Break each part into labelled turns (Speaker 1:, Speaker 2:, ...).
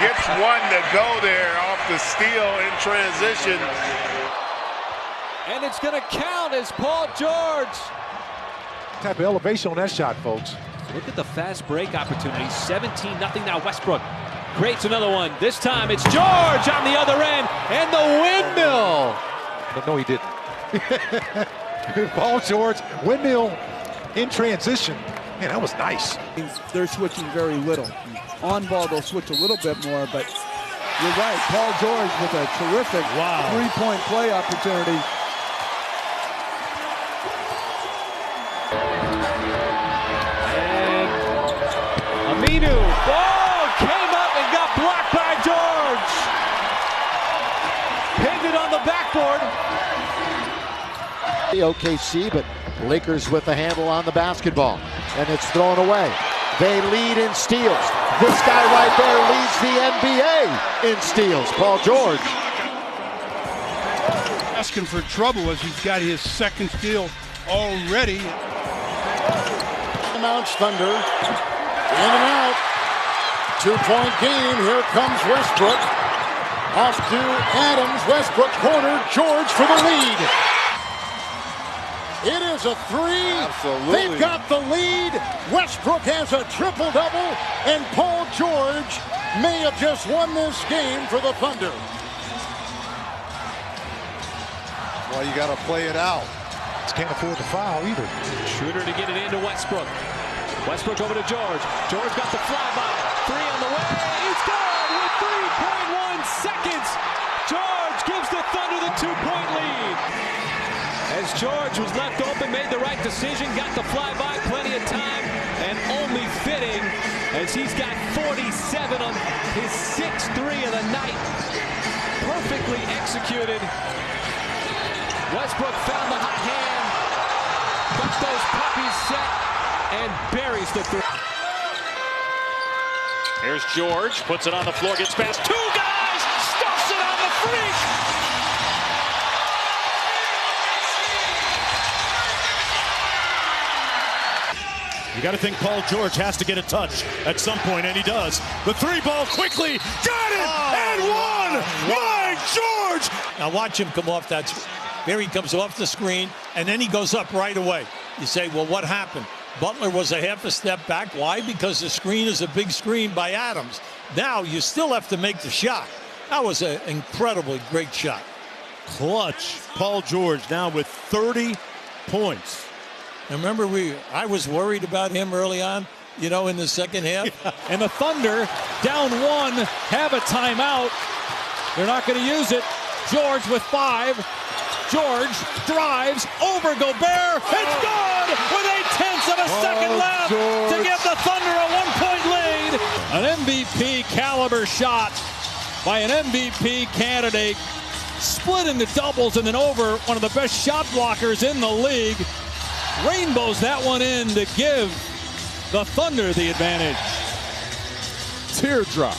Speaker 1: Gets one to go there off the steal in transition.
Speaker 2: And it's going to count as Paul George.
Speaker 3: Type of elevation on that shot, folks.
Speaker 2: Look at the fast break opportunity. 17-0 now. Westbrook creates another one. This time it's George on the other end. And the windmill.
Speaker 3: But no, he didn't. Paul George, windmill in transition. Man, that was nice.
Speaker 4: They're switching very little. On ball, they'll switch a little bit more, but you're right. Paul George with a terrific three-point play opportunity.
Speaker 2: And Aminu, ball came up and got blocked by George. Pinned it on the backboard.
Speaker 5: The OKC, but Lakers with the handle on the basketball, and it's thrown away. They lead in steals. This guy right there leads the NBA in steals. Paul George.
Speaker 6: Asking for trouble as he's got his second steal already.
Speaker 5: Mounts Thunder. In and out. 2-point game. Here comes Westbrook. Off to Adams. Westbrook corner. George for the lead. It is a three.
Speaker 1: Absolutely.
Speaker 5: They've got the lead. Westbrook has a triple-double, and Paul George may have just won this game for the Thunder.
Speaker 1: Well, you got to play it out.
Speaker 3: Just can't afford to foul either.
Speaker 2: Schroeder to get it into Westbrook. Westbrook over to George. George got the flyby. Three on the way. He's gone with 3.1 seconds. George gives the Thunder the 2-point lead. As George was left open, made the right decision, got the flyby, plenty of time, and only fitting as he's got 47 on his 6th three of the night. Perfectly executed. Westbrook found the hot hand, got those puppies set, and buries the three.
Speaker 7: Here's George, puts it on the floor, gets past two guys, stuffs it on the freak.
Speaker 8: You got to think Paul George has to get a touch at some point, and he does. The three ball quickly, got it, and one! My George!
Speaker 9: Now watch him come off that. There he comes off the screen, and then he goes up right away. You say, well, what happened? Butler was a half a step back. Why? Because the screen is a big screen by Adams. Now you still have to make the shot. That was an incredibly great shot.
Speaker 8: Clutch. Paul George now with 30 points.
Speaker 9: And remember, I was worried about him early on, you know, in the second half.
Speaker 2: And the Thunder, down one, have a timeout. They're not going to use it. George with 5. George drives over Gobert. It's good with 0.8 of a second left to give the Thunder a 1-point lead. An MVP caliber shot by an MVP candidate. Split into doubles and then over one of the best shot blockers in the league. Rainbows that one in to give the Thunder the advantage.
Speaker 1: Teardrop.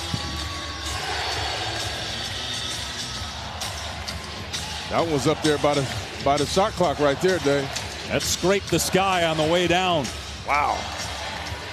Speaker 1: That one was up there by the shot clock right there, Dave.
Speaker 2: That scraped the sky on the way down.
Speaker 1: Wow.